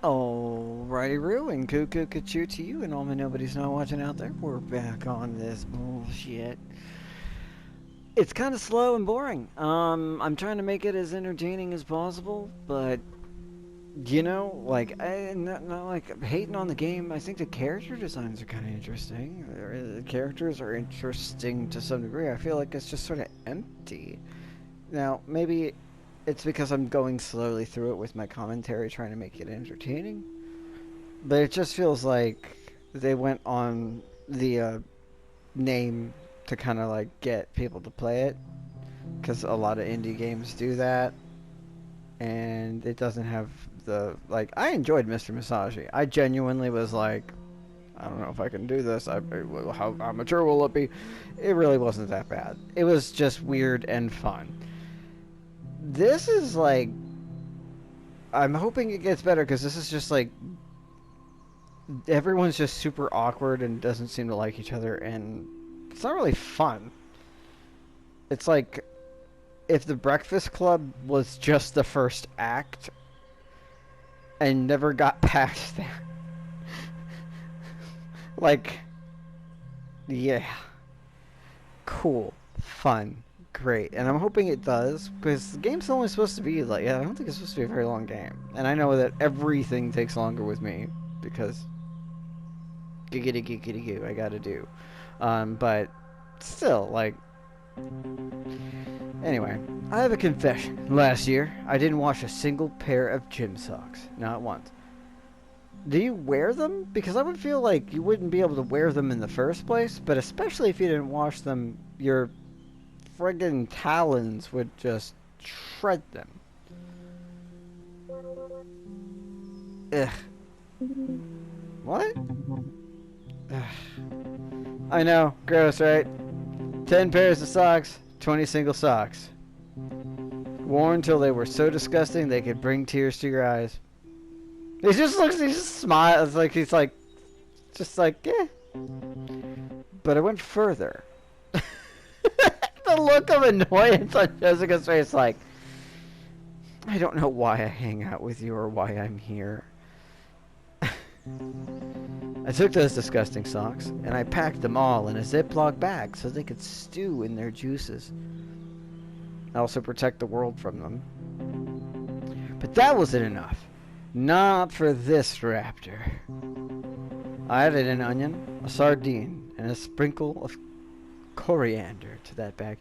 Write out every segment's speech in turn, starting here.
Alrighty, Roo, and cuckoo choo to you, and all my nobody's not watching out there. We're back on this bullshit. It's kind of slow and boring. I'm trying to make it as entertaining as possible, but not like hating on the game. I think the character designs are kind of interesting. The characters are interesting to some degree. I feel like it's just sort of empty. Now, maybe it's because I'm going slowly through it with my commentary, trying to make it entertaining. But it just feels like they went on the name to kind of like get people to play it, because a lot of indie games do that, and it doesn't have the like. I enjoyed Mr. Misogyny. I genuinely was like, I don't know if I can do this. How mature will it be? It really wasn't that bad. It was just weird and fun. This is like, I'm hoping it gets better because this is just like everyone's just super awkward and doesn't seem to like each other, and it's not really fun. It's like if the Breakfast Club was just the first act and never got past that. Like, yeah, cool, fun, great, and I'm hoping it does, because the game's only supposed to be like, I don't think it's supposed to be a very long game, and I know that everything takes longer with me because giggity giggity goo, I gotta do, but still, like, anyway, I have a confession. Last year, I didn't wash a single pair of gym socks, not once. Do you wear them? Because I would feel like you wouldn't be able to wear them in the first place, but especially if you didn't wash them, your friggin' talons would just shred them. Ugh. What? Ugh. I know, gross, right? 10 pairs of socks, 20 single socks. Worn till they were so disgusting they could bring tears to your eyes. He just smiles, like he's like, just like, yeah. But I went further. The look of annoyance on Jessica's face, like, I don't know why I hang out with you or why I'm here. I took those disgusting socks and I packed them all in a Ziploc bag so they could stew in their juices. I also protect the world from them. But that wasn't enough. Not for this raptor. I added an onion, a sardine, and a sprinkle of coriander to that bag.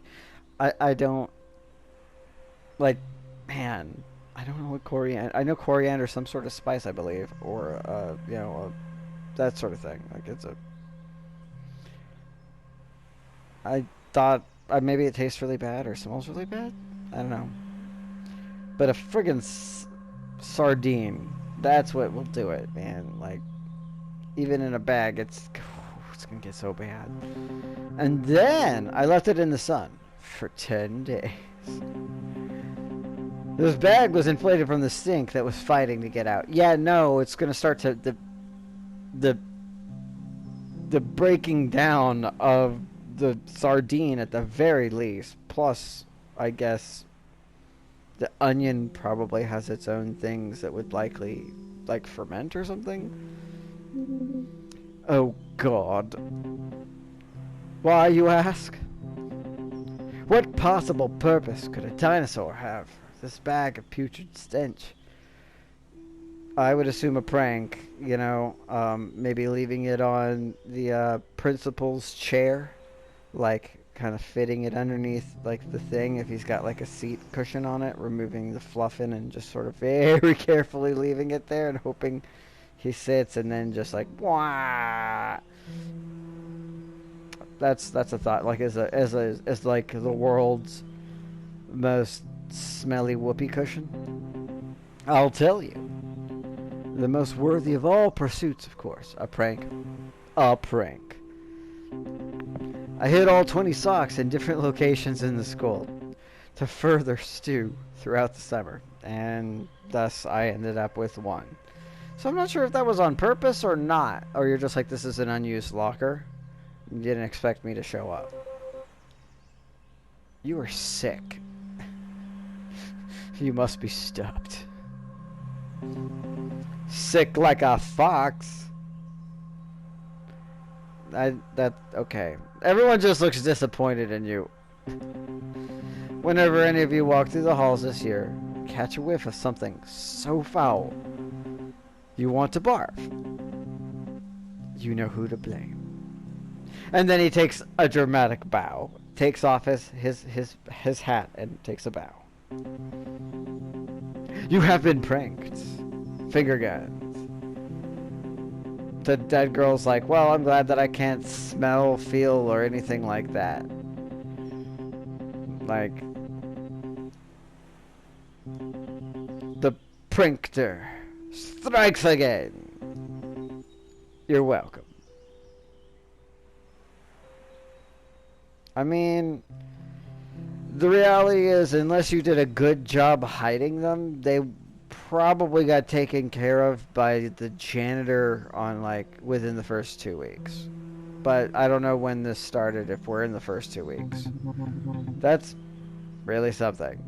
I don't, like, man, I don't know what coriander. I know coriander is some sort of spice, I believe, or that sort of thing. Like, it's a. I thought maybe it tastes really bad or smells really bad. I don't know. But a friggin' sardine, that's what will do it, man. Like, even in a bag, it's gonna get so bad. And then I left it in the sun for 10 days. This bag was inflated from the stink that was fighting to get out. Yeah, no, it's gonna start to the breaking down of the sardine at the very least. Plus, I guess the onion probably has its own things that would likely like ferment or something. Oh God. Why, you ask? What possible purpose could a dinosaur have for this bag of putrid stench? I would assume a prank, maybe leaving it on the principal's chair, like kind of fitting it underneath like the thing if he's got like a seat cushion on it, removing the fluffing and just sort of very carefully leaving it there and hoping he sits, and then just like wah. That's a thought, like as like the world's most smelly whoopee cushion. I'll tell you. The most worthy of all pursuits, of course. A prank. A prank. I hid all 20 socks in different locations in the school to further stew throughout the summer, and thus I ended up with one. So I'm not sure if that was on purpose or not, or you're just like, this is an unused locker. You didn't expect me to show up. You are sick. You must be stopped. Sick like a fox. Okay. Everyone just looks disappointed in you. Whenever any of you walk through the halls this year, catch a whiff of something so foul, you want to barf. You know who to blame. And then he takes a dramatic bow, takes off his hat and takes a bow. You have been pranked. Finger guns. The dead girl's like, well, I'm glad that I can't smell, feel, or anything like that. Like, the prankster strikes again. You're welcome. I mean, the reality is, unless you did a good job hiding them, they probably got taken care of by the janitor on, like, within the first 2 weeks. But I don't know when this started, if we're in the first 2 weeks. That's really something.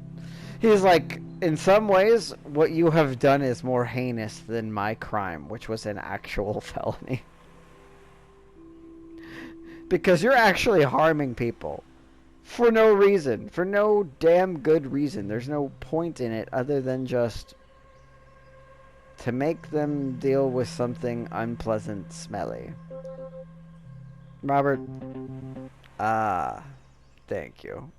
He's like, in some ways, what you have done is more heinous than my crime, which was an actual felony. Because you're actually harming people. For no reason. For no damn good reason. There's no point in it other than just to make them deal with something unpleasant, smelly. Robert. Thank you.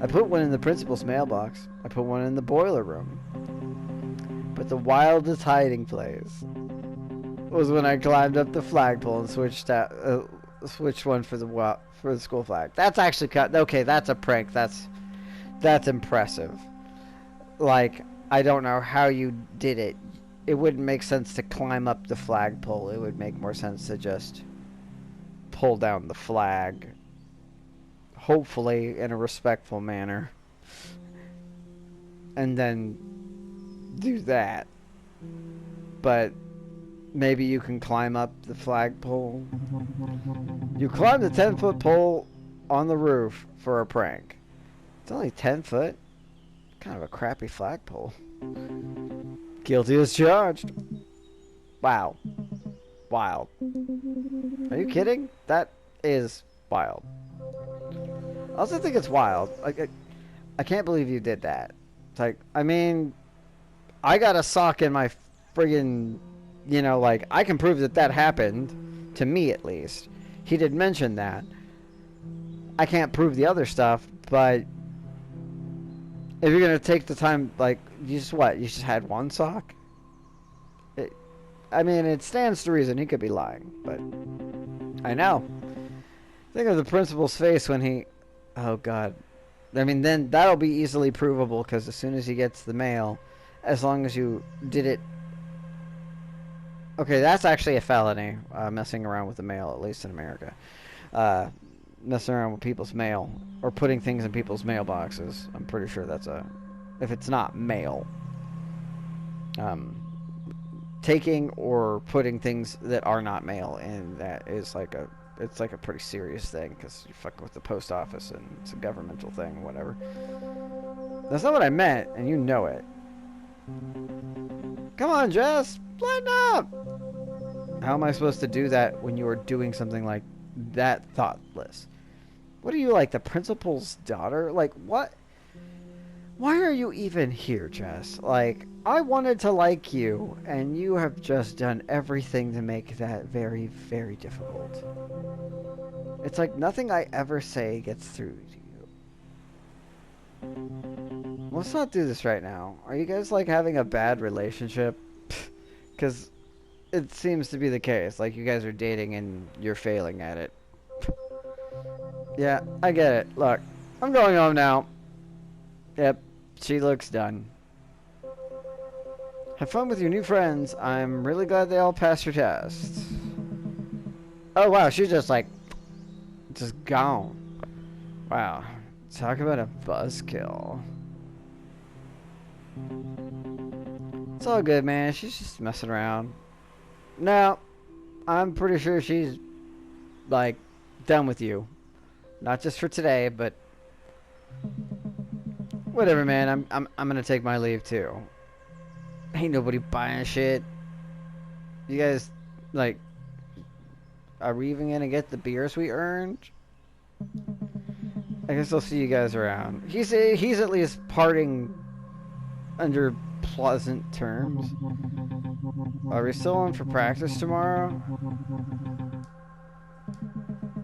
I put one in the principal's mailbox. I put one in the boiler room. But the wildest hiding place was when I climbed up the flagpole and switched one for the school flag. That's actually cut. Okay, that's a prank. That's impressive. Like, I don't know how you did it. It wouldn't make sense to climb up the flagpole. It would make more sense to just pull down the flag. Hopefully in a respectful manner. And then do that. But maybe you can climb up the flagpole. You climb the 10-foot pole on the roof for a prank. It's only 10 foot. Kind of a crappy flagpole. Guilty as charged. Wow. Wild. Are you kidding? That is wild. I also think it's wild. Like, I can't believe you did that. It's like, I mean, I got a sock in my friggin', you know, like, I can prove that that happened, to me at least. He did mention that. I can't prove the other stuff, but if you're going to take the time, like, you just had one sock? I mean, it stands to reason he could be lying, but I know. Think of the principal's face when he... Oh, God. I mean, then that'll be easily provable, because as soon as he gets the mail, as long as you did it... Okay, that's actually a felony, messing around with the mail, at least in America. Messing around with people's mail, or putting things in people's mailboxes. I'm pretty sure that's a... If it's not mail. Taking or putting things that are not mail in, that is like a... It's like a pretty serious thing, because you fuck with the post office, and it's a governmental thing, whatever. That's not what I meant, and you know it. Come on, Jess! Lighten up! How am I supposed to do that when you are doing something like that thoughtless? What are you, like, the principal's daughter? Like, what? Why are you even here, Jess? Like, I wanted to like you, and you have just done everything to make that very, very difficult. It's like nothing I ever say gets through to you. Let's not do this right now. Are you guys, like, having a bad relationship? Because it seems to be the case. Like, you guys are dating and you're failing at it. Yeah, I get it. Look, I'm going home now. Yep, she looks done. Have fun with your new friends. I'm really glad they all passed your test. Oh, wow, she's just, like, just gone. Wow, talk about a buzzkill. It's all good, man. She's just messing around. No, I'm pretty sure she's, like, done with you. Not just for today, but whatever, man. I'm gonna take my leave too. Ain't nobody buying shit. You guys, like, are we even gonna get the beers we earned? I guess I'll see you guys around. He's at least parting under pleasant terms. Are we still on for practice tomorrow?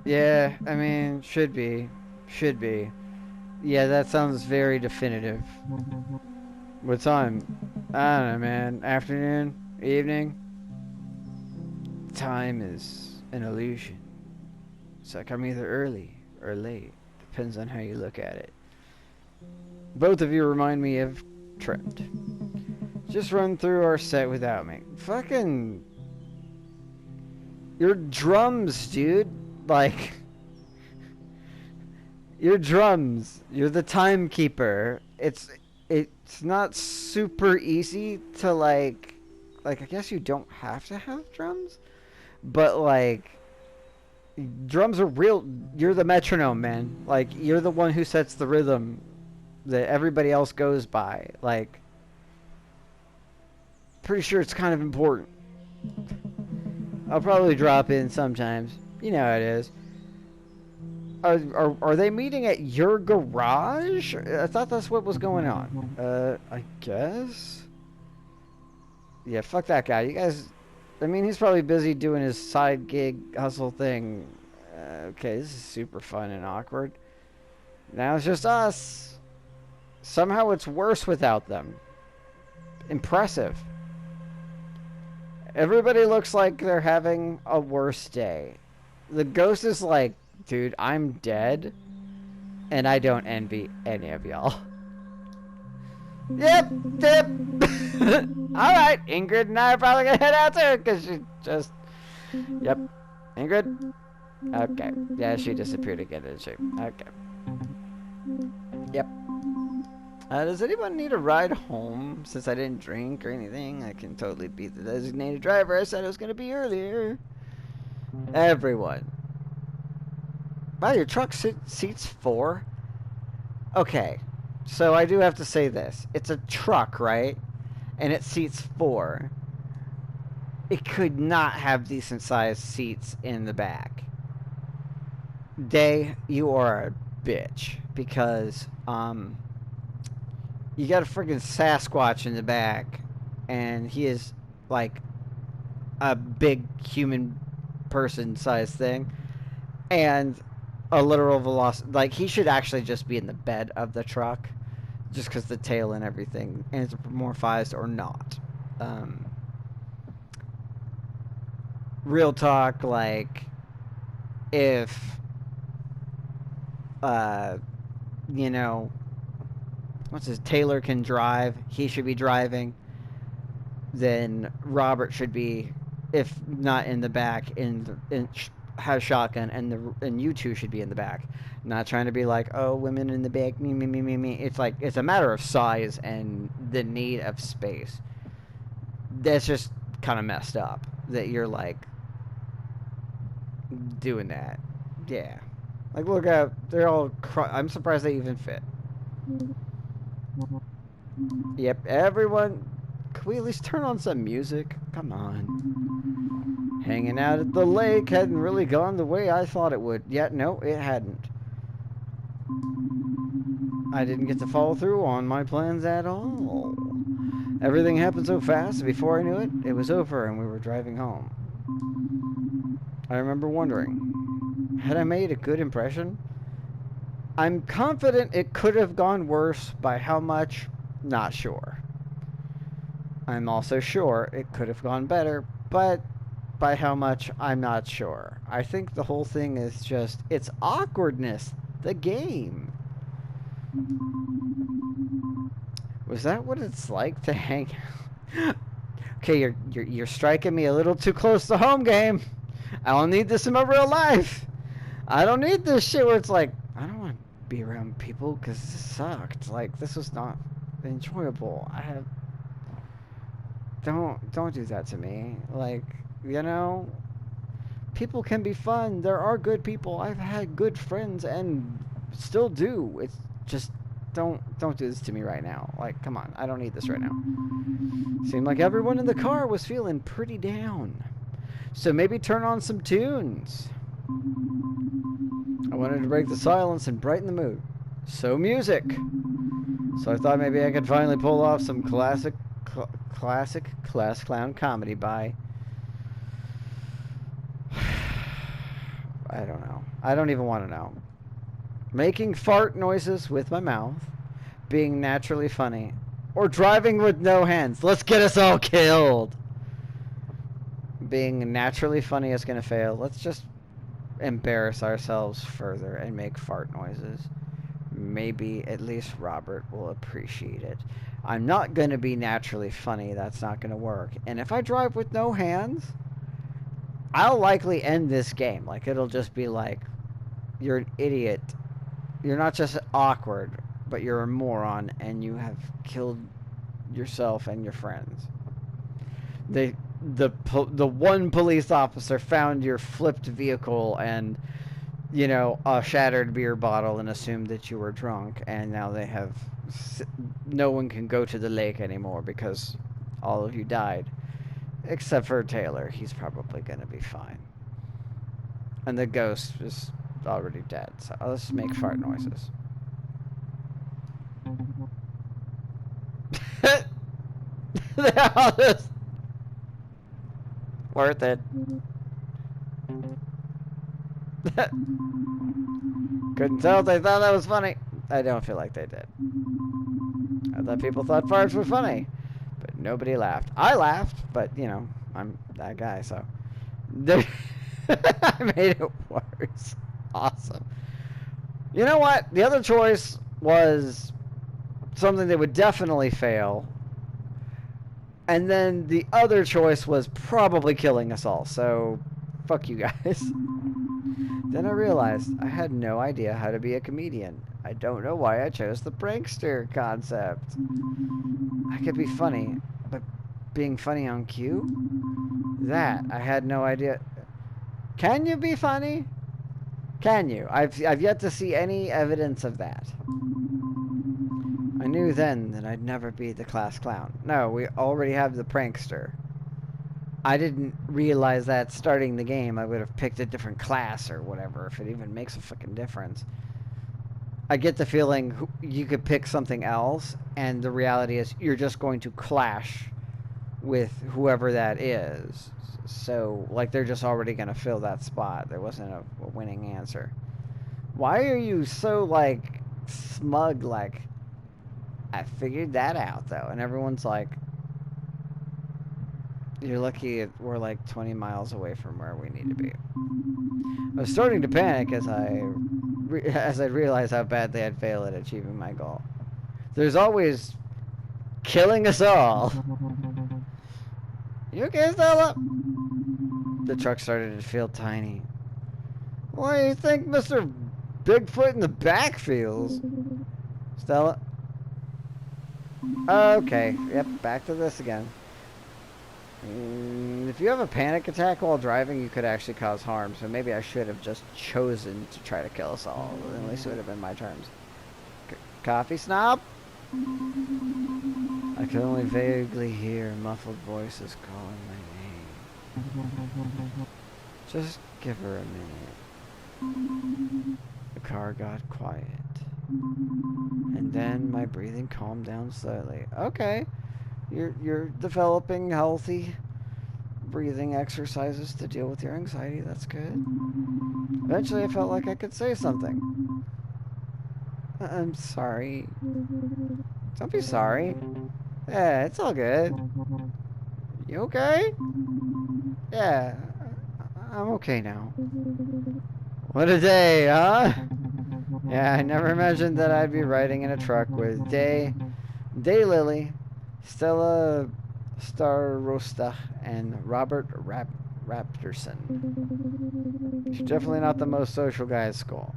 Yeah, I mean, should be. Should be. Yeah, that sounds very definitive. What time? I don't know, man. Afternoon? Evening? Time is an illusion. It's like I'm either early or late. Depends on how you look at it. Both of you remind me of Trent. Just run through our set without me. Fucking... Your drums, dude. Like... Your drums. You're the timekeeper. It's not super easy to like I guess you don't have to have drums, but like drums are real. You're the metronome, man. Like you're the one who sets the rhythm that everybody else goes by. Like pretty sure it's kind of important. I'll probably drop in sometimes. You know how it is. Are they meeting at your garage? I thought that's what was going on. I guess? Yeah, fuck that guy. You guys... I mean, he's probably busy doing his side gig hustle thing. Okay, this is super fun and awkward. Now it's just us. Somehow it's worse without them. Impressive. Everybody looks like they're having a worse day. The ghost is like... Dude, I'm dead, and I don't envy any of y'all. Yep. Alright, Ingrid and I are probably gonna head out too, because she just... Yep. Ingrid? Okay. Yeah, she disappeared again, didn't she? Okay. Yep. Does anyone need a ride home? Since I didn't drink or anything, I can totally be the designated driver. I said I was gonna be earlier. Everyone. Wow, your truck seats 4? Okay, so I do have to say this. It's a truck, right? And it seats 4. It could not have decent sized seats in the back. Day, you are a bitch. Because, you got a friggin' Sasquatch in the back. And he is, like, a big human person sized thing. And... a literal velocity. Like, he should actually just be in the bed of the truck. Just because the tail and everything is morphized or not. Real talk, like, if, you know, what's his, Taylor can drive, he should be driving. Then Robert should be, if not in the back, have shotgun, and you two should be in the back. Not trying to be like, oh, women in the back, me. It's like, it's a matter of size and the need of space. That's just kind of messed up that you're like doing that. Yeah. Like, look at, they're all, I'm surprised they even fit. Yep, everyone, can we at least turn on some music? Come on. Hanging out at the lake hadn't really gone the way I thought it would. Yeah, no, it hadn't. I didn't get to follow through on my plans at all. Everything happened so fast, before I knew it, it was over and we were driving home. I remember wondering, had I made a good impression? I'm confident it could have gone worse. By how much? Not sure. I'm also sure it could have gone better, but by how much, I'm not sure. I think the whole thing is just, it's awkwardness. The game. Was that what it's like to hang out? Okay, you're striking me a little too close to home, game. I don't need this in my real life. I don't need this shit where it's like, I don't want to be around people because this sucked. Like, this was not enjoyable. Don't do that to me. Like, you know, people can be fun. There are good people. I've had good friends and still do. It's just, don't do this to me right now. Like, come on. I don't need this right now. Seemed like everyone in the car was feeling pretty down. So maybe turn on some tunes. I wanted to break the silence and brighten the mood. So music. So I thought maybe I could finally pull off some classic class clown comedy by... I don't know. I don't even want to know. Making fart noises with my mouth. Being naturally funny. Or driving with no hands. Let's get us all killed. Being naturally funny is going to fail. Let's just embarrass ourselves further and make fart noises. Maybe at least Robert will appreciate it. I'm not going to be naturally funny. That's not going to work. And if I drive with no hands, I'll likely end this game. Like, it'll just be like, you're an idiot. You're not just awkward, but you're a moron, and you have killed yourself and your friends. The one police officer found your flipped vehicle and, you know, a shattered beer bottle and assumed that you were drunk, and now they have... No one can go to the lake anymore because all of you died. Except for Taylor. He's probably going to be fine. And the ghost is already dead, so let's make fart noises. They're all just... worth it. Couldn't tell if they thought that was funny. I don't feel like they did. I thought people thought farts were funny, but nobody laughed. I laughed, but, you know, I'm that guy, so... I made it worse. Awesome. You know what? The other choice was something that would definitely fail. And then the other choice was probably killing us all. So, fuck you guys. Then I realized I had no idea how to be a comedian. I don't know why I chose the prankster concept. I could be funny, but being funny on cue? That, I had no idea. Can you be funny? Can you? I've yet to see any evidence of that. I knew then that I'd never be the class clown. No, we already have the prankster. I didn't realize that starting the game. I would have picked a different class or whatever, if it even makes a fucking difference. I get the feeling you could pick something else, and the reality is you're just going to clash with whoever that is. So, like, they're just already going to fill that spot. There wasn't a winning answer. Why are you so, like, smug, like, I figured that out, though? And everyone's like, you're lucky we're, like, 20 miles away from where we need to be. I was starting to panic as I realized how badly I'd failed at achieving my goal. There's always killing us all. You okay, Stella? The truck started to feel tiny. What do you think Mr. Bigfoot in the back feels? Stella? Okay, yep, back to this again. If you have a panic attack while driving, you could actually cause harm, so maybe I should have just chosen to try to kill us all. At least it would have been my terms. Coffee snob? I could only vaguely hear muffled voices calling my name. Just give her a minute. The car got quiet. And then my breathing calmed down slightly. Okay. You're developing healthy breathing exercises to deal with your anxiety. That's good. Eventually I felt like I could say something. I'm sorry. Don't be sorry. Yeah, it's all good. You okay? Yeah, I'm okay now. What a day, huh? Yeah, I never imagined that I'd be riding in a truck with Daylily, Stella Starosta, and Robert Raptorson. He's definitely not the most social guy at school.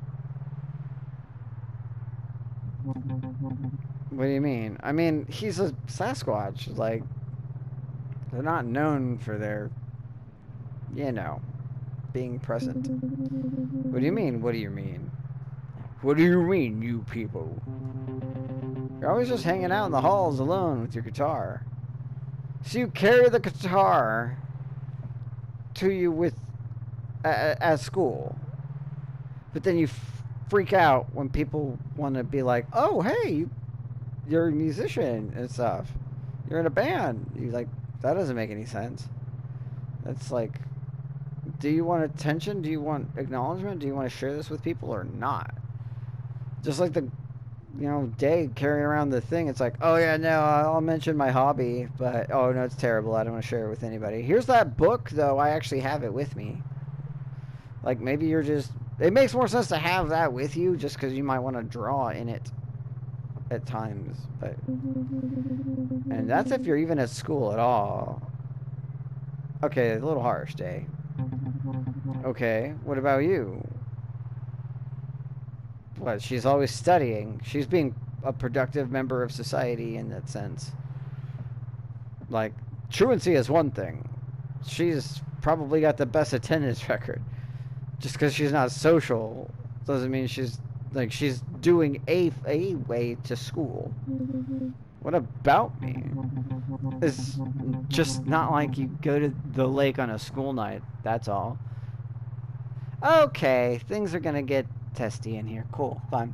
What do you mean? I mean, he's a Sasquatch. Like, they're not known for their, you know, being present. What do you mean? What do you mean? What do you mean, you people? You're always just hanging out in the halls alone with your guitar. So you carry the guitar to you with at school, but then you freak out when people want to be like, "Oh, hey, you're a musician and stuff. You're in a band." You like that doesn't make any sense. That's like, do you want attention? Do you want acknowledgement? Do you want to share this with people or not? Just like the Day carrying around the thing. It's like, oh yeah, no, I'll mention my hobby, but oh no, it's terrible. I don't want to share it with anybody. Here's that book, though. I actually have it with me. Like, maybe you're just... It makes more sense to have that with you just because you might want to draw in it at times. But... And that's if you're even at school at all. Okay, a little harsh, Day. Okay, what about you? What, she's always studying. She's being a productive member of society in that sense. Like, truancy is one thing. She's probably got the best attendance record. Just because she's not social doesn't mean she's doing a way to school. What about me? It's just not like you go to the lake on a school night, that's all. Okay, things are gonna get testy in here. Cool, fine.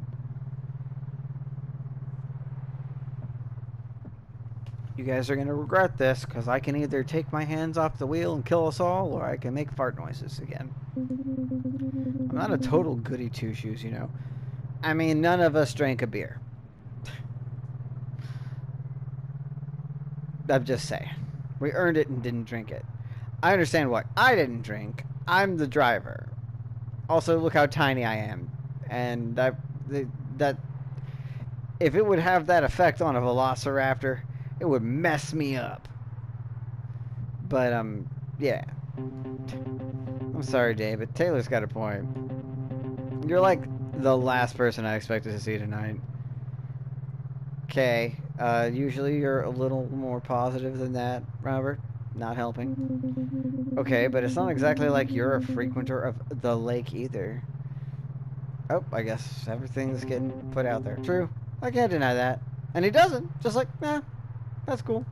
You guys are gonna regret this, because I can either take my hands off the wheel and kill us all, or I can make fart noises again. I'm not a total goody two-shoes, you know. I mean, none of us drank a beer. I'm just saying. We earned it and didn't drink it. I understand why I didn't drink. I'm the driver. Also, look how tiny I am. And that if it would have that effect on a velociraptor, it would mess me up. But, yeah. I'm sorry, Dave, but Taylor's got a point. You're like the last person I expected to see tonight. Okay, usually you're a little more positive than that, Robert. Not helping. Okay, but it's not exactly like you're a frequenter of the lake either. Oh, I guess everything's getting put out there. True, I can't deny that. And he doesn't, just like, nah, that's cool.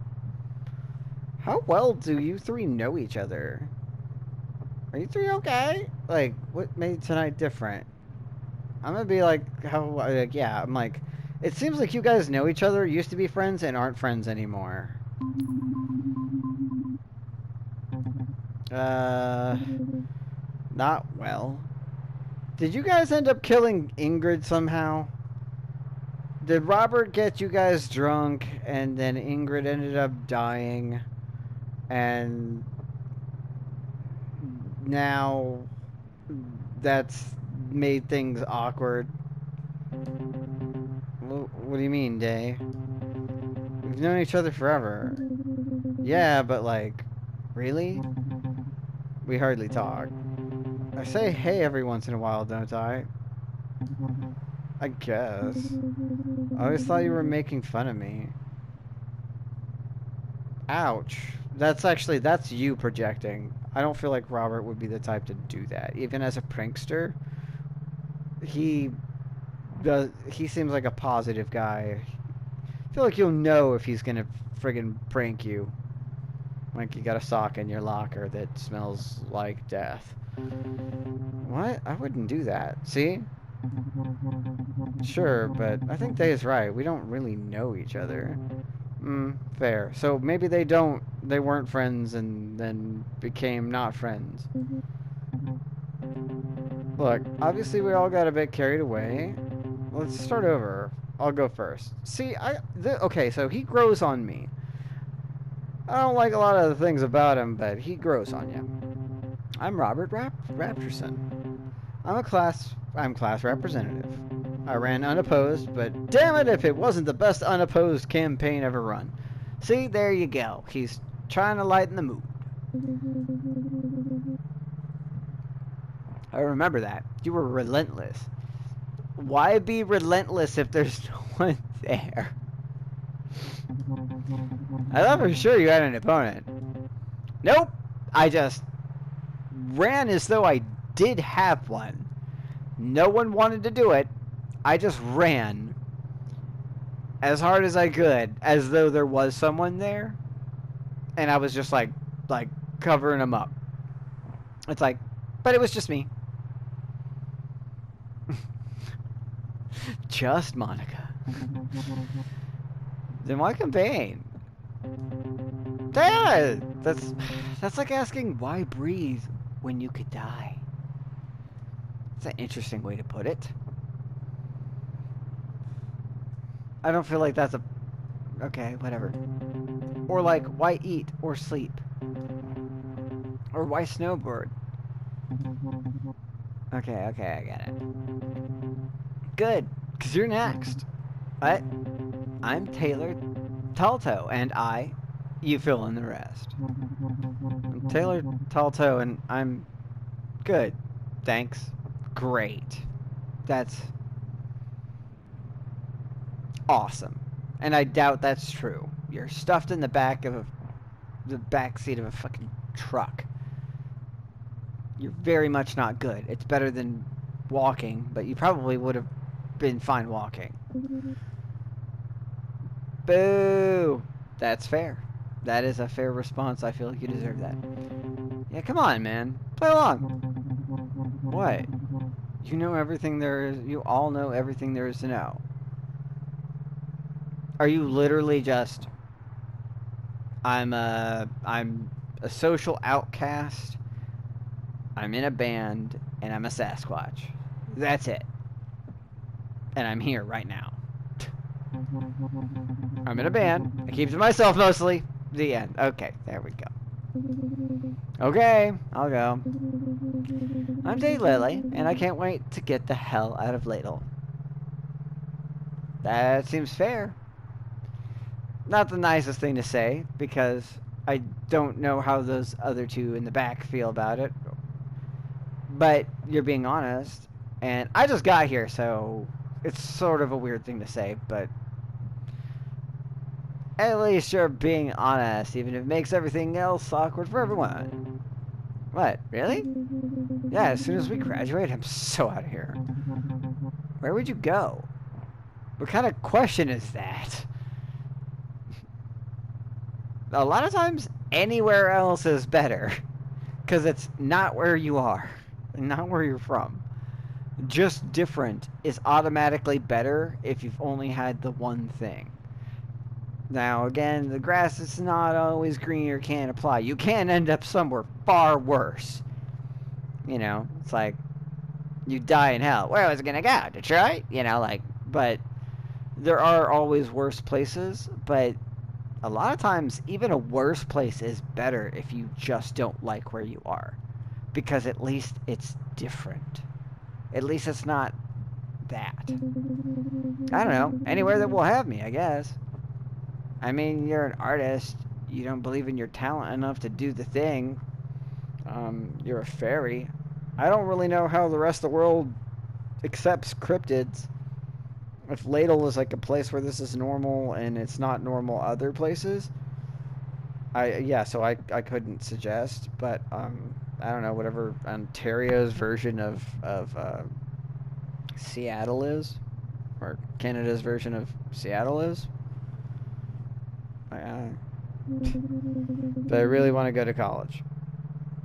How well do you three know each other? Are you three okay? Like, what made tonight different? I'm gonna be like, yeah, I'm like, it seems like you guys know each other, used to be friends, and aren't friends anymore. Not well. Did you guys end up killing Ingrid somehow? Did Robert get you guys drunk, and then Ingrid ended up dying, and now that's made things awkward? What do you mean, Day? We've known each other forever. Yeah, but like, really? We hardly talk. I say hey every once in a while, don't I? I guess. I always thought you were making fun of me. Ouch. That's you projecting. I don't feel like Robert would be the type to do that. Even as a prankster, he seems like a positive guy. I feel like you'll know if he's gonna friggin' prank you. Like you got a sock in your locker that smells like death. What? I wouldn't do that. See? Sure, but I think Dave's right. We don't really know each other. Fair. So maybe they weren't friends and then became not friends. Look, obviously we all got a bit carried away. Let's start over. I'll go first. See, okay, so he grows on me. I don't like a lot of the things about him, but he grows on you. I'm Robert Raptorson. I'm class representative. I ran unopposed, but damn it if it wasn't the best unopposed campaign ever run. See, there you go. He's trying to lighten the mood. I remember that. You were relentless. Why be relentless if there's no one there? I thought for sure you had an opponent. Nope. I just ran as though I did have one. No one wanted to do it. I just ran as hard as I could, as though there was someone there. and I was just like covering him up. It's like, but it was just me. Just Monica. Then why campaign? Yeah, that's like asking why breathe when you could die. It's an interesting way to put it. I don't feel like that's a... Okay, whatever. Or like, why eat or sleep? Or why snowboard? Okay, I get it. Good, because you're next. I'm Taylor Talto, and you fill in the rest. I'm Taylor Talto, and I'm good. Thanks. Great. That's awesome. And I doubt that's true. You're stuffed in the back of the back seat of a fucking truck. You're very much not good. It's better than walking, but you probably would have been fine walking. Boo! That's fair. That is a fair response. I feel like you deserve that. Yeah, come on, man. Play along. What? You know everything there is. You all know everything there is to know. Are you literally just... I'm a social outcast. I'm in a band, and I'm a Sasquatch. That's it. And I'm here right now. I'm in a band. I keep to myself mostly. The end. Okay, there we go. Okay, I'll go. I'm Daylily, and I can't wait to get the hell out of Ladle. That seems fair. Not the nicest thing to say, because I don't know how those other two in the back feel about it. But you're being honest, and I just got here, so it's sort of a weird thing to say, but at least you're being honest, even if it makes everything else awkward for everyone. What, really? Yeah, as soon as we graduate, I'm so out of here. Where would you go? What kind of question is that? A lot of times, anywhere else is better. Because it's not where you are. Not where you're from. Just different is automatically better if you've only had the one thing. Now, again, the grass is not always greener can't apply. You can end up somewhere far worse. You know, it's like, you die in hell. Where was it gonna go? Detroit? You know, like, but there are always worse places, but a lot of times, even a worse place is better if you just don't like where you are. Because at least it's different. At least it's not that. I don't know. Anywhere that will have me, I guess. I mean, you're an artist. You don't believe in your talent enough to do the thing. You're a fairy. I don't really know how the rest of the world accepts cryptids. If Ladle is like a place where this is normal and it's not normal other places, so I couldn't suggest, but I don't know, whatever Ontario's version of Seattle is, or Canada's version of Seattle is. But I really want to go to college.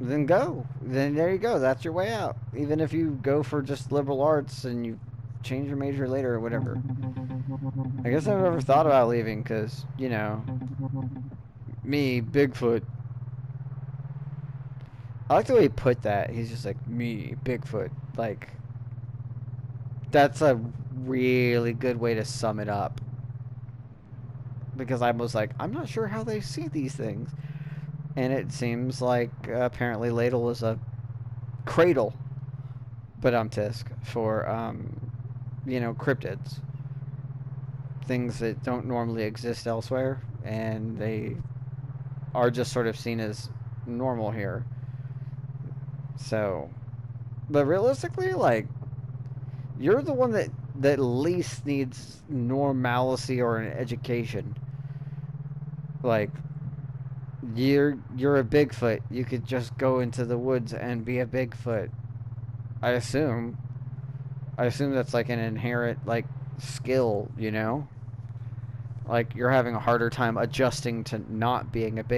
Then go. Then there you go. That's your way out. Even if you go for just liberal arts and you change your major later or whatever. I guess I've never thought about leaving because, you know, me, Bigfoot. I like the way he put that. He's just like, me, Bigfoot. Like, that's a really good way to sum it up. Because I was like, I'm not sure how they see these things. And it seems like apparently Ladle is a cradle, but tisk, for, you know, cryptids. Things that don't normally exist elsewhere, and they are just sort of seen as normal here. So, but realistically, like, you're the one that least needs normalcy or an education. Like, you're a Bigfoot. You could just go into the woods and be a Bigfoot. I assume that's like an inherent, like, skill, you know? Like, you're having a harder time adjusting to not being a Bigfoot.